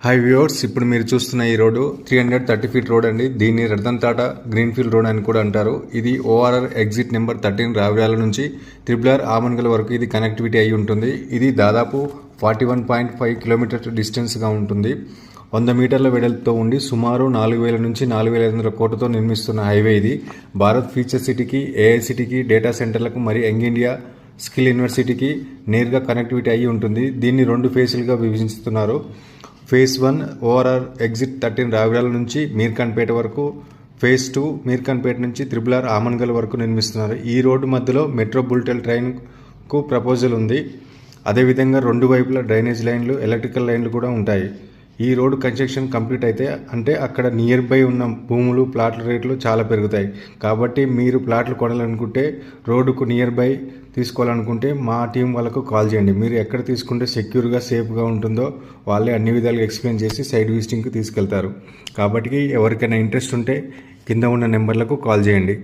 High viewers, ఇప్పుడు మీరు చూస్తున్న ఈ రోడ్డు 330 ఫీట్ రోడ్ అండి. దీన్ని రతన్ టాటా గ్రీన్ఫీల్డ్ రోడ్ అని కూడా అంటారు. ఇది ORR ఎగ్జిట్ నెంబర్ 13 రావిరాల నుంచి RRR ఆమన్గల్ వరకు ఇది కనెక్టివిటీ అయి ఉంటుంది. ఇది దాదాపు 41.5 కిలోమీటర్ డిస్టెన్స్గా ఉంటుంది. 100 మీటర్ల వెడల్పుతో ఉండి సుమారు 4000 నుంచి 4500 కోట్లతో నిర్మిస్తున్న హైవే ఇది. భారత్ ఫ్యూచర్ సిటీకి, AICTకి, డేటా సెంటర్లకు మరి యంగ్ ఇండియా స్కిల్ యూనివర్సిటీకి నేరుగా కనెక్టివిటీ అయి ఉంటుంది. దీన్ని 2 ఫేజ్లుగా విభజిస్తున్నారు. ఫేజ్ 1 ORR ఎగ్జిట్ 13 రావిరాల నుంచి మీర్ఖాన్పేట వరకు, ఫేజ్ 2 మీర్ఖాన్పేట నుంచి RRR ఆమన్గల్ వరకు నిర్మిస్తున్నారు. ఈ రోడ్డు మధ్యలో మెట్రో బుల్లెట్ ట్రైన్కు ప్రపోజల్ ఉంది. అదేవిధంగా 2 వైపులా డ్రైనేజ్ లైన్లు, ఎలక్ట్రికల్ లైన్లు కూడా ఉంటాయి. ఈ రోడ్డు కన్స్ట్రక్షన్ కంప్లీట్ అయితే అంటే అక్కడ నియర్ బై ఉన్న భూములు, ప్లాట్ల రేట్లు చాలా పెరుగుతాయి. కాబట్టి మీరు ప్లాట్లు కొనాలనుకుంటే, రోడ్డుకు నియర్ బై తీసుకోవాలనుకుంటే మా టీం వాళ్ళకు కాల్ చేయండి. మీరు ఎక్కడ తీసుకుంటే సెక్యూర్గా, సేఫ్గా ఉంటుందో వాళ్ళే అన్ని విధాలుగా ఎక్స్ప్లెయిన్ చేసి సైట్ విజిటింగ్కి తీసుకెళ్తారు. కాబట్టి ఎవరికైనా ఇంట్రెస్ట్ ఉంటే కింద ఉన్న నెంబర్లకు కాల్ చేయండి.